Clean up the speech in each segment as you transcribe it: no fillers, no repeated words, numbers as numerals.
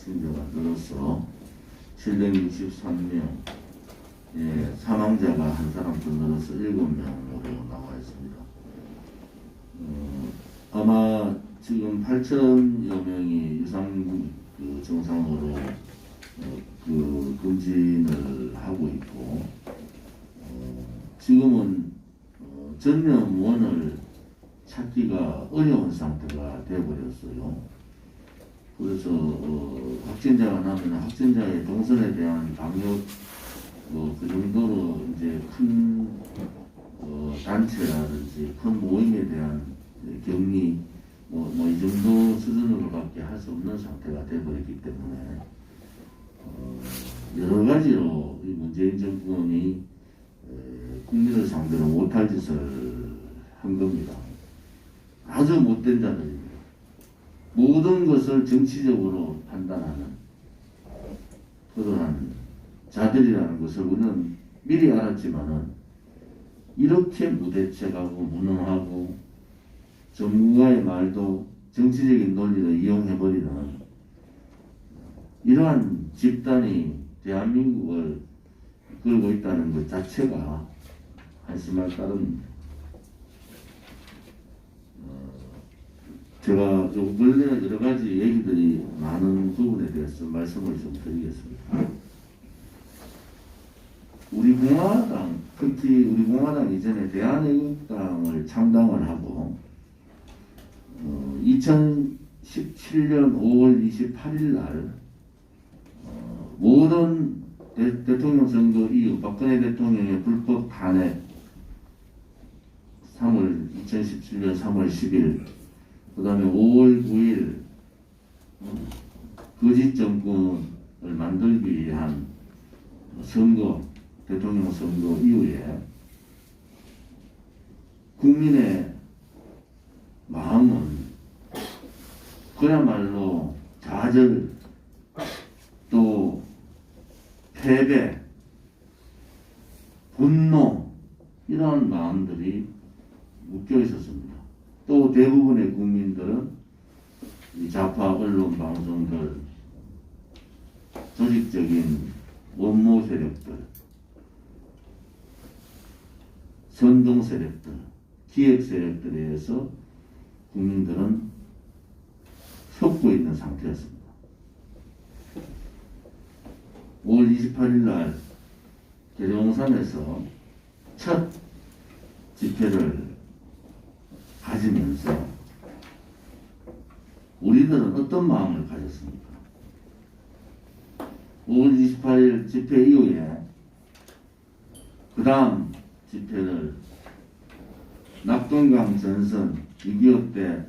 확진자가 늘어서 763명, 사망자가 한 사람 더 늘어서 7명으로 나와 있습니다. 아마 지금 8천여 명이 유상 증상으로 검진을 하고 있고, 지금은 전염원을 찾기가 어려운 상태가 되어버렸어요. 그래서 확진자가 나면 확진자의 동선에 대한 방역 그 정도로 이제 큰 단체라든지 큰 모임에 대한 격리 이 정도 수준으로밖에 할 수 없는 상태가 되어버렸기 때문에 여러 가지로 이 문재인 정권이 국민을 상대로 못할 짓을 한 겁니다. 아주 못된 자들입니다. 모든 것을 정치적으로 판단하는 그러한 자들이라는 것을 우리는 미리 알았지만은 이렇게 무대책하고 무능하고 전문가의 말도 정치적인 논리를 이용해버리는 이러한 집단이 대한민국을 끌고 있다는 것 자체가 한심할 따름입니다. 제가 원래 여러 가지 얘기들이 많은 부분에 대해서 말씀을 좀 드리겠습니다. 우리 공화당, 특히 우리 공화당 이전에 대한애국당을 창당을 하고 2017년 5월 28일 날 모든 대통령 선거 이후 박근혜 대통령의 불법 탄핵 2017년 3월 10일 그 다음에 5월 9일 거짓 정권을 만들기 위한 선거, 대통령 선거 이후에 국민의 마음은 그야말로 좌절 또 패배, 분노 이러한 마음들이 묶여 있었습니다. 또 대부분의 국민들은 이 좌파 언론 방송들, 조직적인 원모 세력들, 선동 세력들, 기획 세력들에 의해서 국민들은 속고 있는 상태였습니다. 5월 28일 날 계룡산에서 첫 집회를 가지면서 우리들은 어떤 마음을 가졌습니까? 5월 28일 집회 이후에 그 다음 집회를 낙동강 전선 6.25 때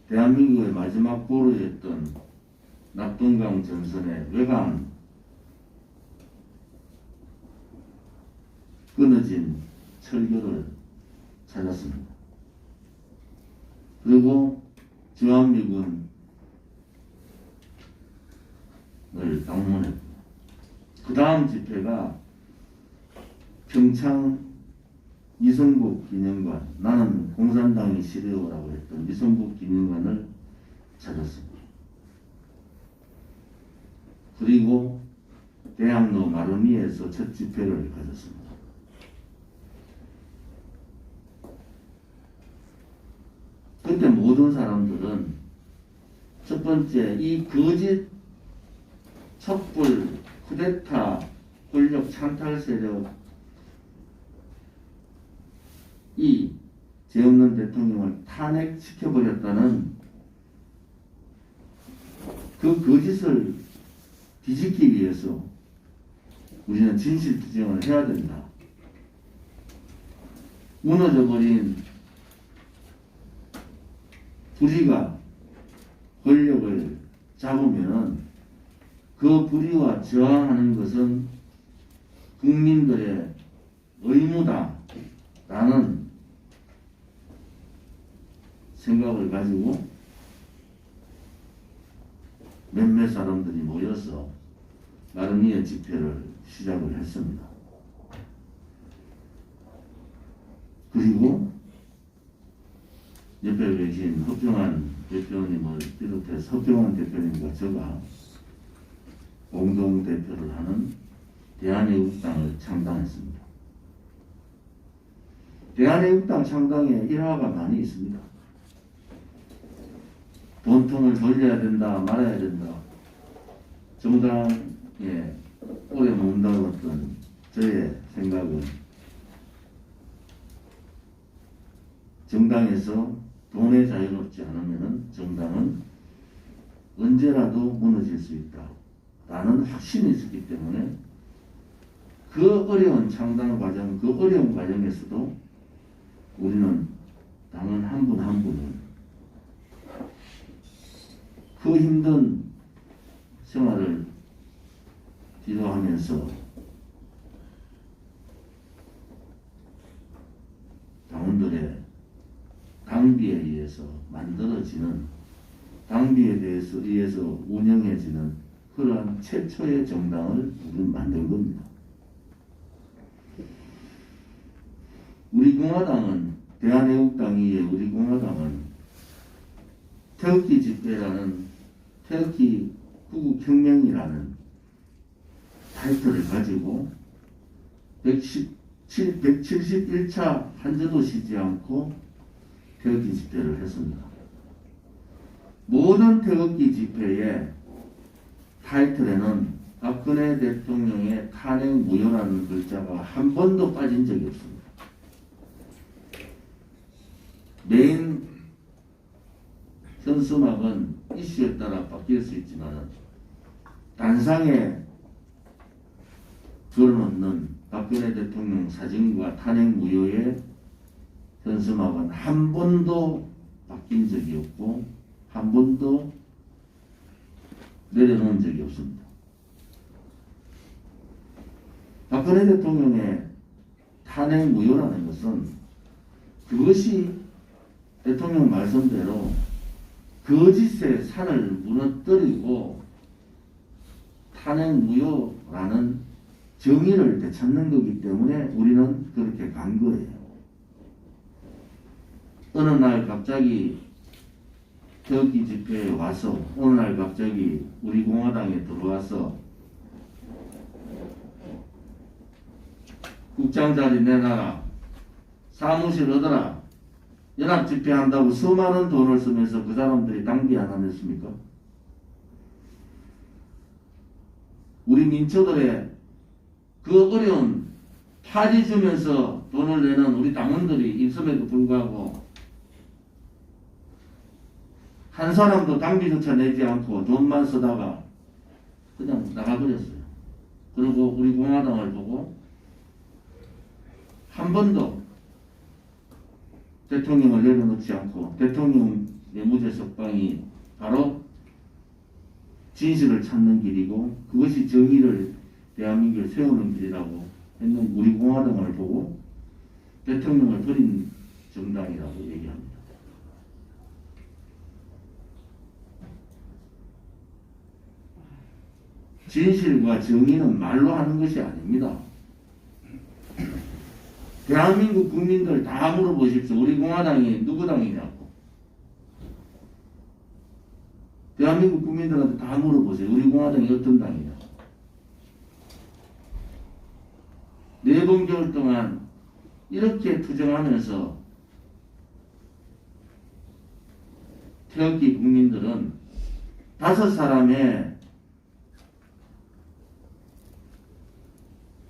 대한민국의 마지막 보루였던 낙동강 전선의 외곽 끊어진 철교를 찾았습니다. 그리고 주한미군을 방문했고 그 다음 집회가 평창 이성국 기념관, 나는 공산당이 싫어요라고 했던 이성국 기념관을 찾았습니다. 그리고 대학로 마루니에서 첫 집회를 가졌습니다. 그때 모든 사람들은 첫 번째 이 거짓 촛불 쿠데타 권력 찬탈 세력 이 죄 없는 대통령을 탄핵시켜버렸다는 그 거짓을 뒤집기 위해서 우리는 진실규명을 해야 된다. 무너져버린 불의가 권력을 잡으면 그 불의와 저항하는 것은 국민들의 의무다라는 생각을 가지고 몇몇 사람들이 모여서 마루니에 집회를 시작을 했습니다. 그리고 옆에 계신 허평환 대표님을 비롯해서 허평환 대표님과 제가 공동 대표를 하는 대한애국당을 창당했습니다. 대한애국당 창당에 일화가 많이 있습니다. 돈통을 돌려야 된다, 말아야 된다. 정당에 오래 몸담았던 저의 생각은 정당에서 돈의 자유가 없지 않으면 정당은 언제라도 무너질 수 있다 라는 확신이 있었기 때문에 그 어려운 창당 과정, 그 어려운 과정에서도 우리는 당원 한 분 한 분을 그 힘든 생활을 기도하면서 당원들의 당비에 의해서 만들어지는, 당비에 의해서 운영해지는 그러한 최초의 정당을 우리는 만든 겁니다. 우리 공화당은, 대한애국당이 우리 공화당은 태극기 집회라는, 태극기 구국혁명이라는 타이틀을 가지고 171차 한저도 쉬지 않고 태극기 집회를 했습니다. 모든 태극기 집회의 타이틀에는 박근혜 대통령의 탄핵 무효라는 글자가 한 번도 빠진 적이 없습니다. 메인 현수막은 이슈에 따라 바뀔 수 있지만 단상에 걸어놓는 박근혜 대통령 사진과 탄핵 무효의 현수막은 한 번도 바뀐 적이 없고 한 번도 내려놓은 적이 없습니다. 박근혜 대통령의 탄핵 무효라는 것은 그것이 대통령 말씀대로 거짓의 산을 무너뜨리고 탄핵 무효라는 정의를 되찾는 거기 때문에 우리는 그렇게 간 거예요. 어느 날 갑자기 태극기 집회에 와서, 어느 날 갑자기 우리 공화당에 들어와서 국장 자리 내놔라, 사무실 얻어라, 연합 집회한다고 수많은 돈을 쓰면서 그 사람들이 당비 안 하겠습니까? 우리 민초들의 그 어려운 파지 주면서 돈을 내는 우리 당원들이 있음에도 불구하고 한 사람도 당비조차 내지 않고 돈만 쓰다가 그냥 나가버렸어요. 그리고 우리 공화당을 보고 한 번도 대통령을 내려놓지 않고 대통령 뇌물죄 석방이 바로 진실을 찾는 길이고 그것이 정의를 대한민국을 세우는 길이라고 했는 우리 공화당을 보고 대통령을 버린 정당이라고 얘기합니다. 진실과 정의는 말로 하는 것이 아닙니다. 대한민국 국민들 다 물어보십시오. 우리 공화당이 누구 당이냐고. 대한민국 국민들한테 다 물어보세요. 우리 공화당이 어떤 당이냐고. 4번 겨울 동안 이렇게 투쟁하면서 태극기 국민들은 5사람의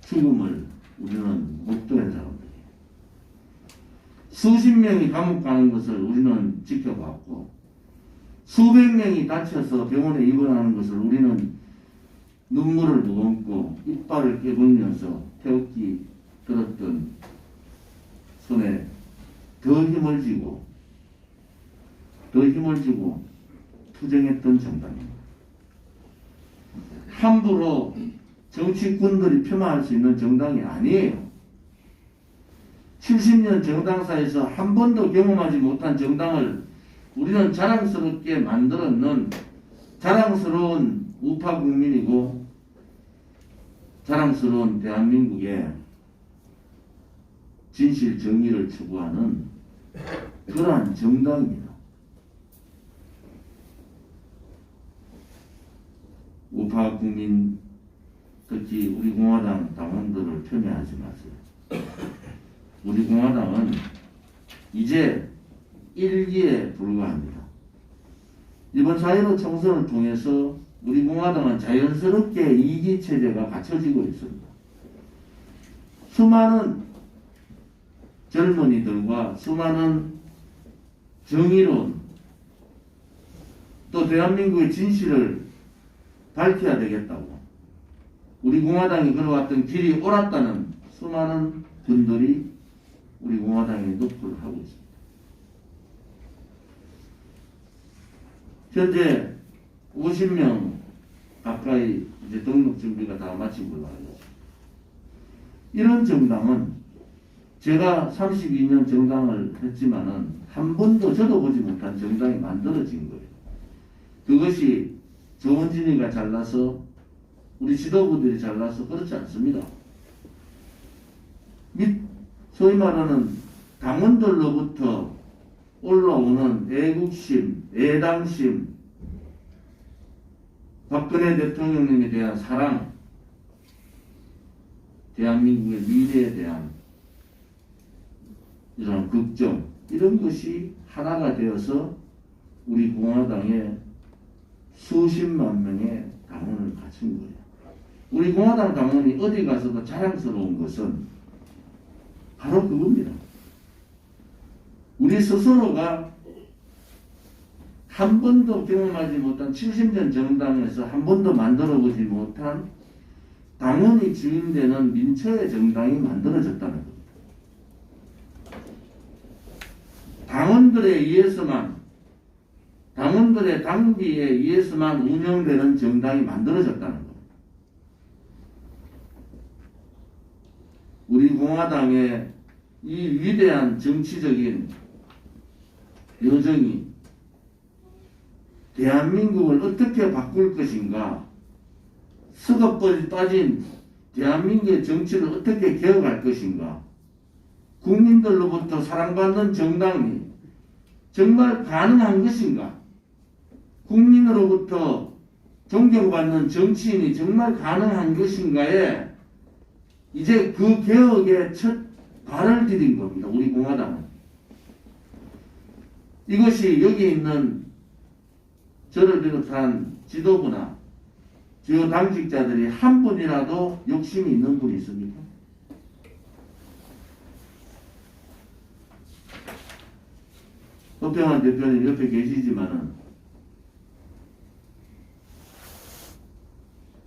죽음을 우리는 목도한 사람들이에요. 수십 명이 감옥 가는 것을 우리는 지켜봤고 수백 명이 다쳐서 병원에 입원하는 것을 우리는 눈물을 머금고 이빨을 깨물면서 태극기 들었던 손에 더 힘을 쥐고 투쟁했던 정당입니다. 함부로 정치꾼들이 폄하할 수 있는 정당이 아니에요. 70년 정당사에서 한 번도 경험하지 못한 정당을 우리는 자랑스럽게 만들었는 자랑스러운 우파 국민이고 자랑스러운 대한민국의 진실 정의를 추구하는 그러한 정당입니다. 우파 국민, 특히 우리 공화당 당원들을 폄훼하지 마세요. 우리 공화당은 이제 일기에 불과합니다. 이번 4.15 총선을 통해서 우리 공화당은 자연스럽게 이기 체제가 갖춰지고 있습니다. 수많은 젊은이들과 수많은 정의로운 또 대한민국의 진실을 밝혀야 되겠다고 우리 공화당이 걸어왔던 길이 옳았다는 수많은 분들이 우리 공화당에 노크를 하고 있습니다. 현재 50명 가까이 이제 등록 준비가 다 마친 걸로 알고 있습니다. 이런 정당은 제가 32년 정당을 했지만은 한 번도 저도 보지 못한 정당이 만들어진 거예요. 그것이 조원진이가 잘나서 우리 지도부들이 잘나서 그렇지 않습니다. 소위 말하는 당원들로부터 올라오는 애국심, 애당심, 박근혜 대통령님에 대한 사랑, 대한민국의 미래에 대한 이런 걱정, 이런 것이 하나가 되어서 우리 공화당에 수십만 명의 당원을 갖춘 거예요. 우리 공화당 당원이 어디 가서도 자랑스러운 것은 바로 그겁니다. 우리 스스로가 한 번도 경험하지 못한 70년 정당에서 한 번도 만들어보지 못한 당원이 주인되는 민초의 정당이 만들어졌다는 겁니다. 당원들에 의해서만, 당원들의 당비에 의해서만 운영되는 정당이 만들어졌다는 겁니다. 우리 공화당의 이 위대한 정치적인 여정이 대한민국을 어떻게 바꿀 것인가, 썩어버리 빠진 대한민국의 정치를 어떻게 개혁할 것인가, 국민들로부터 사랑받는 정당이 정말 가능한 것인가, 국민으로부터 존경받는 정치인이 정말 가능한 것인가에 이제 그 개혁의 첫 발을 디딘 겁니다. 우리 공화당은. 이것이 여기 있는 저를 비롯한 지도부나 주요 당직자들이 한 분이라도 욕심이 있는 분이 있습니까? 허평한 대표님 옆에 계시지만은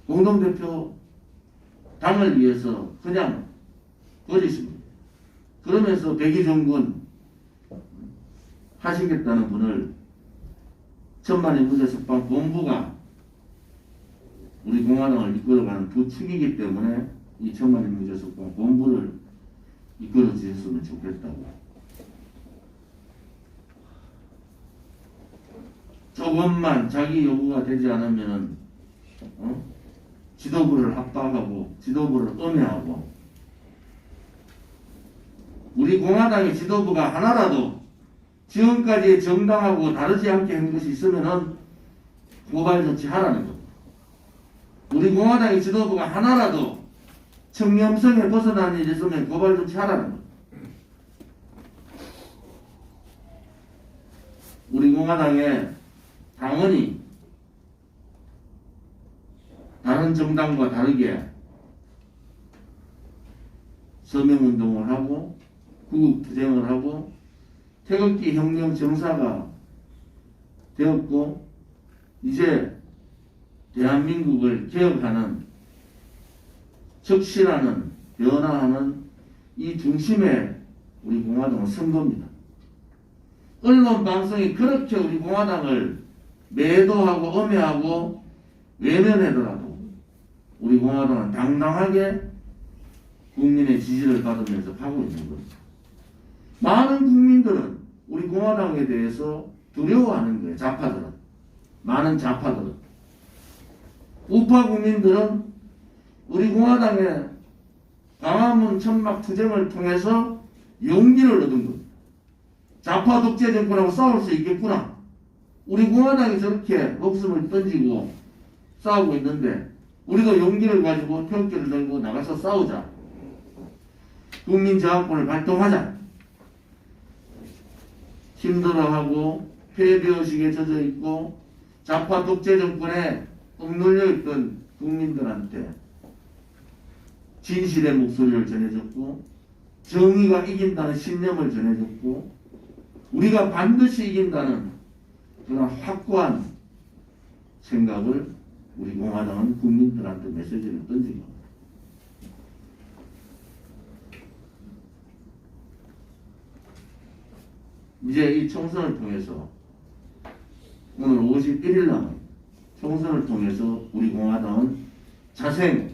공동대표 당을 위해서 그냥 버리십니다. 그러면서 백의종군 하시겠다는 분을 천만의 무죄석방 본부가 우리 공화당을 이끌어가는 부축이기 때문에 이 천만의 무죄석방 본부를 이끌어 주셨으면 좋겠다고. 조금만 자기 요구가 되지 않으면은 지도부를 압박하고 지도부를 음해하고, 우리 공화당의 지도부가 하나라도 지금까지의 정당하고 다르지 않게 한 것이 있으면은 고발 조치하라는 겁니다. 우리 공화당의 지도부가 하나라도 청렴성에 벗어난 일이 있으면 고발 조치하라는 겁니다. 우리 공화당의 당원이 다른 정당과 다르게 서명운동을 하고 구국투쟁을 하고 태극기 혁명 정사가 되었고, 이제 대한민국을 개혁하는, 혁신하는, 변화하는 이 중심에 우리 공화당은 선 겁니다. 언론 방송이 그렇게 우리 공화당을 매도하고 음해하고 외면하더라도 우리 공화당은 당당하게 국민의 지지를 받으면서 가고 있는 겁니다. 많은 국민들은 우리 공화당에 대해서 두려워하는 거예요. 좌파들은. 많은 좌파들은. 우파 국민들은 우리 공화당의 광화문 천막 투쟁을 통해서 용기를 얻은 겁니다. 좌파 독재 정권하고 싸울 수 있겠구나. 우리 공화당이 저렇게 목숨을 던지고 싸우고 있는데 우리도 용기를 가지고 태극기를 들고 나가서 싸우자. 국민저항권을 발동하자. 힘들어하고 패배의식에 젖어 있고 좌파 독재 정권에 억눌려 있던 국민들한테 진실의 목소리를 전해줬고 정의가 이긴다는 신념을 전해줬고 우리가 반드시 이긴다는 그런 확고한 생각을 우리 공화당은 국민들한테 메시지를 던진 겁니다. 이제 이 총선을 통해서 오늘 51일 남은 총선을 통해서 우리 공화당은 자생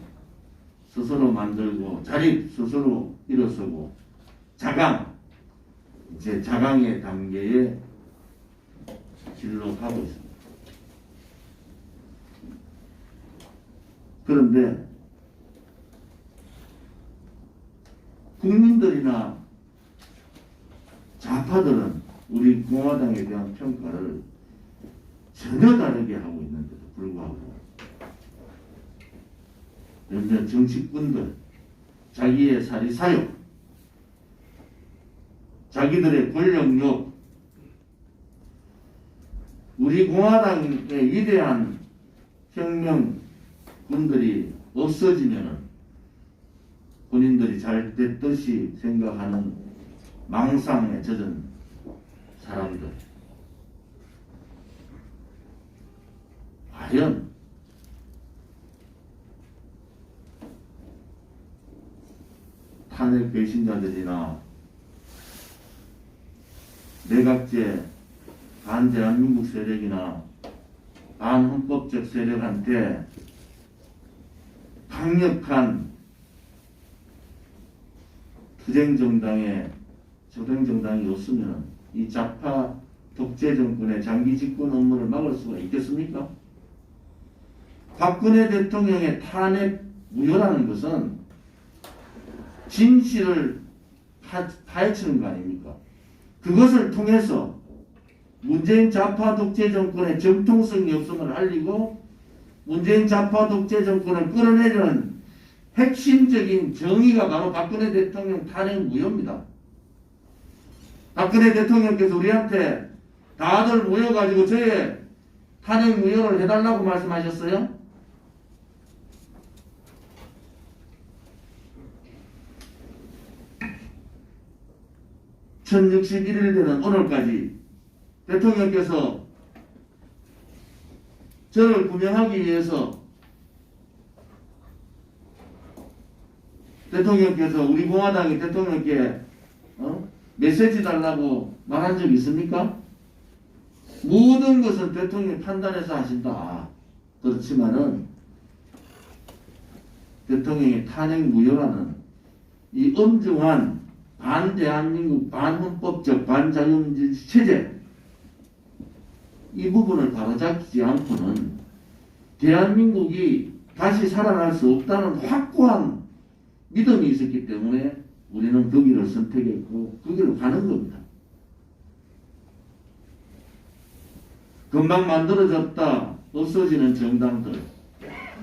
스스로 만들고 자립 스스로 일어서고 자강 이제 자강의 단계에 길로 가고 있습니다. 그런데 국민들이나 좌파들은 우리 공화당에 대한 평가를 전혀 다르게 하고 있는데도 불구하고 몇몇 정치꾼들 자기의 사리사욕 자기들의 권력욕 우리 공화당의 위대한 혁명군들이 없어지면은 본인들이 잘 됐듯이 생각하는 망상에 젖은 사람들 과연 탄핵 배신자들이나 내각제 반대한민국 세력이나 반헌법적 세력한테 강력한 투쟁정당의 조정정당이 없으면 이 좌파 독재 정권의 장기 집권 업무를 막을 수가 있겠습니까? 박근혜 대통령의 탄핵 무효라는 것은 진실을 파헤치는 거 아닙니까? 그것을 통해서 문재인 좌파 독재 정권의 정통성이 없음을 알리고 문재인 좌파 독재 정권을 끌어내려는 핵심적인 정의가 바로 박근혜 대통령 탄핵 무효입니다. 박근혜 대통령께서 우리한테 다들 모여가지고 저의 탄핵 무효를 해달라고 말씀하셨어요? (1061일) 되는 오늘까지 대통령께서 저를 구명하기 위해서 대통령께서 우리 공화당이 대통령께 메시지 달라고 말한 적 있습니까? 모든 것은 대통령이 판단해서 하신다. 그렇지만은 대통령의 탄핵 무효라는 이 엄중한 반대한민국 반헌법적 반자유민주주의 체제 이 부분을 바로잡지 않고는 대한민국이 다시 살아날 수 없다는 확고한 믿음이 있었기 때문에 우리는 그 길을 선택했고 그 길로 가는 겁니다. 금방 만들어졌다 없어지는 정당들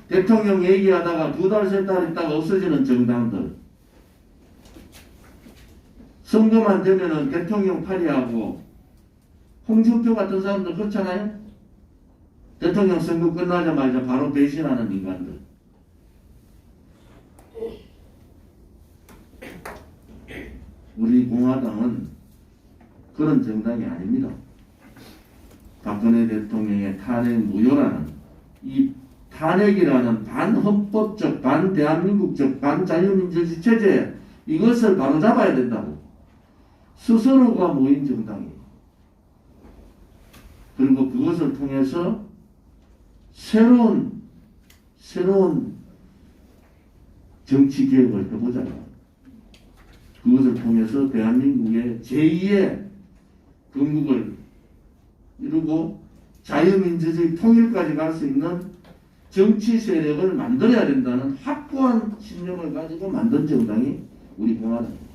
대통령 얘기하다가 2달, 3달 있다가 없어지는 정당들 선거만 되면은 대통령 파리하고 홍준표 같은 사람들 그렇잖아요. 대통령 선거 끝나자마자 바로 배신하는 인간들. 우리 공화당은 그런 정당이 아닙니다. 박근혜 대통령의 탄핵 무효라는 이 탄핵이라는 반헌법적 반대한민국적 반자유민주주의 체제 이것을 바로잡아야 된다고 스스로가 모인 정당이에요. 그리고 그것을 통해서 새로운 정치 개혁을 해보잖아요. 그것을 통해서 대한민국의 제2의 건국을 이루고 자유민주주의 통일까지 갈 수 있는 정치 세력을 만들어야 된다는 확고한 신념을 가지고 만든 정당이 우리 공화당입니다.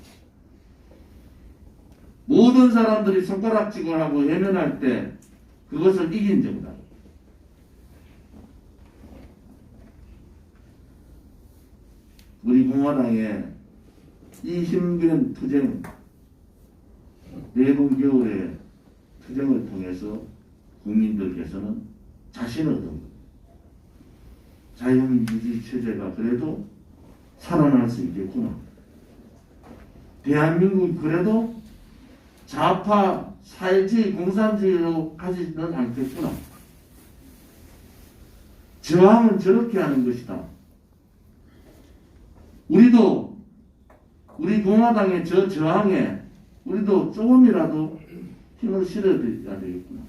모든 사람들이 손가락질을 하고 외면할 때 그것을 이긴 정당. 우리 공화당의 이 힘든 투쟁, 4번 겨울의 투쟁을 통해서 국민들께서는 자신을 얻은 것. 자유민주주의 체제가 그래도 살아날 수 있겠구나. 대한민국이 그래도 좌파 사회주의 공산주의로 가지는 않겠구나. 저항은 저렇게 하는 것이다. 우리도 우리 공화당의 저 저항에 우리도 조금이라도 힘을 실어야 되겠구나.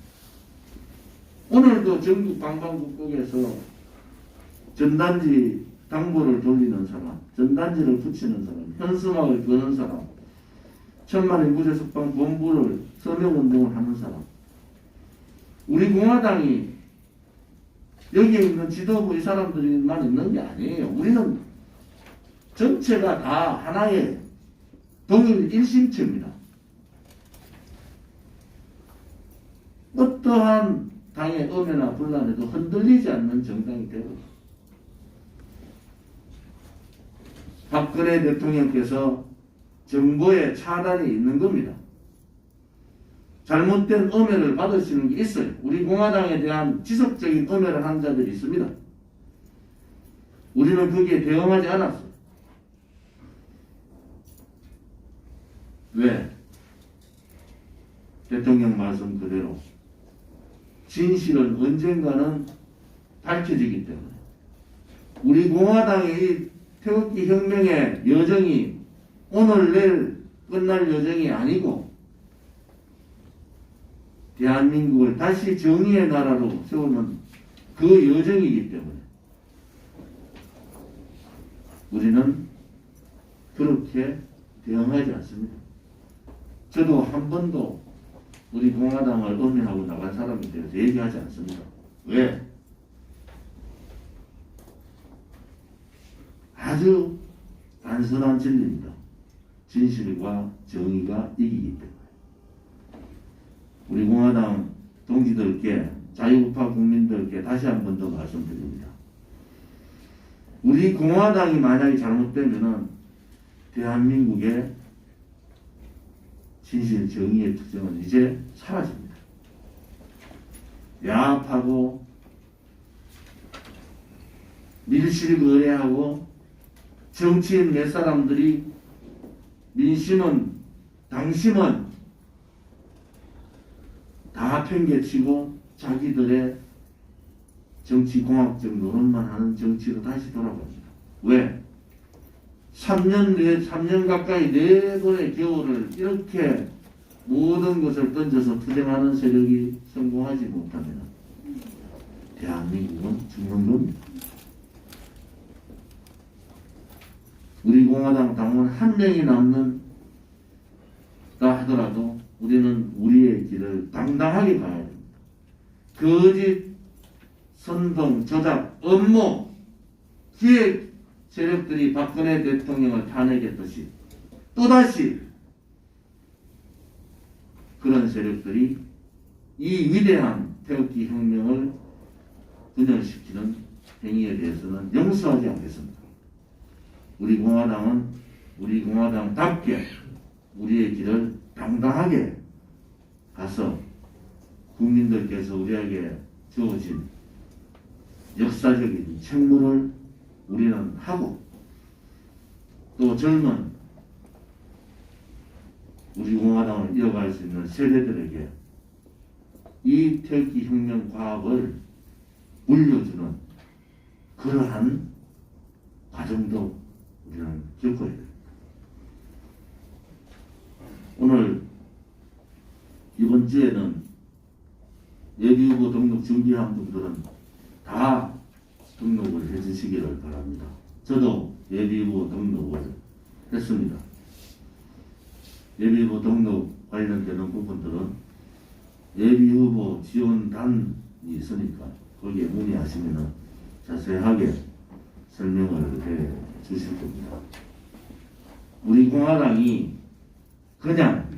오늘도 전국 방방곡곡에서 전단지 당보를 돌리는 사람, 전단지를 붙이는 사람, 현수막을 거는 사람, 천만의 무죄석방 본부를 서명운동을 하는 사람. 우리 공화당이 여기에 있는 지도부 이 사람들만 있는 게 아니에요. 우리는 전체가 다 하나의 동일 일심체입니다. 어떠한 당의 음해나 분란에도 흔들리지 않는 정당이 되고, 박근혜 대통령께서 정보의 차단이 있는 겁니다. 잘못된 음해를 받으시는 게 있어요. 우리 공화당에 대한 지속적인 음해를 한 자들이 있습니다. 우리는 거기에 대응하지 않았어요. 왜? 대통령 말씀 그대로 진실은 언젠가는 밝혀지기 때문에 우리 공화당의 이 태극기 혁명의 여정이 오늘 내일 끝날 여정이 아니고 대한민국을 다시 정의의 나라로 세우는 그 여정이기 때문에 우리는 그렇게 대응하지 않습니다. 저도 한 번도 우리 공화당을 음해하고 나간 사람에 대해서 얘기하지 않습니다. 왜? 아주 단순한 진리입니다. 진실과 정의가 이기기 때문에. 우리 공화당 동지들께, 자유우파 국민들께 다시 한 번 더 말씀드립니다. 우리 공화당이 만약에 잘못되면은 대한민국의 진실 정의의 투쟁은 이제 사라집니다. 야합하고 밀실거래하고 정치인 몇 사람들이 민심은 당심은 다 팽개치고 자기들의 정치공학적 노릇만 하는 정치로 다시 돌아갑니다. 왜? 3년 가까이 4번의 겨울을 이렇게 모든 것을 던져서 투쟁하는 세력이 성공하지 못하면 대한민국은 죽는 겁니다. 우리 공화당 당원 한 명이 남는다 하더라도 우리는 우리의 길을 당당하게 가야 됩니다. 거짓, 선동, 조작, 음모, 기획 세력들이 박근혜 대통령을 탄핵했듯이 또다시 그런 세력들이 이 위대한 태극기 혁명을 분열시키는 행위에 대해서는 용서하지 않겠습니다. 우리 공화당은 우리 공화당답게 우리의 길을 당당하게 가서 국민들께서 우리에게 주어진 역사적인 책무를 우리는 하고 또 젊은 우리 공화당을 이어갈 수 있는 세대들에게 이 태극기 혁명 과학을 물려주는 그러한 과정도 우리는 겪어야 됩니다. 오늘 이번 주에는 예비후보 등록 준비한 분들은 다 등록을 해주시기를 바랍니다. 저도 예비후보 등록을 했습니다. 예비후보 등록 관련되는 부분들은 예비후보 지원단이 있으니까 거기에 문의하시면 자세하게 설명을 해 주실 겁니다. 우리 공화당이 그냥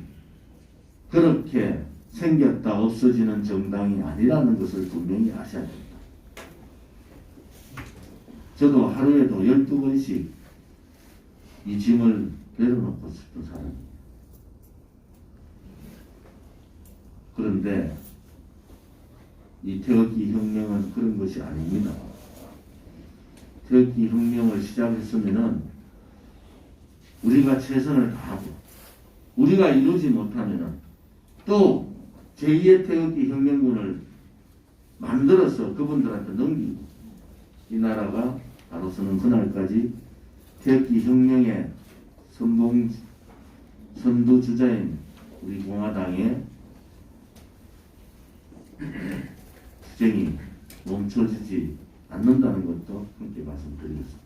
그렇게 생겼다 없어지는 정당이 아니라는 것을 분명히 아셔야 됩니다. 저도 하루에도 12번씩 이 짐을 내려놓고 싶은 사람. 그런데 이 태극기 혁명은 그런 것이 아닙니다. 태극기 혁명을 시작했으면은 우리가 최선을 다하고 우리가 이루지 못하면은 또 제2의 태극기 혁명군을 만들어서 그분들한테 넘기고 이 나라가 바로서는 그날까지 태극기 혁명의 선두주자인 우리 공화당의 투쟁이 멈춰지지 않는다는 것도 함께 말씀드리겠습니다.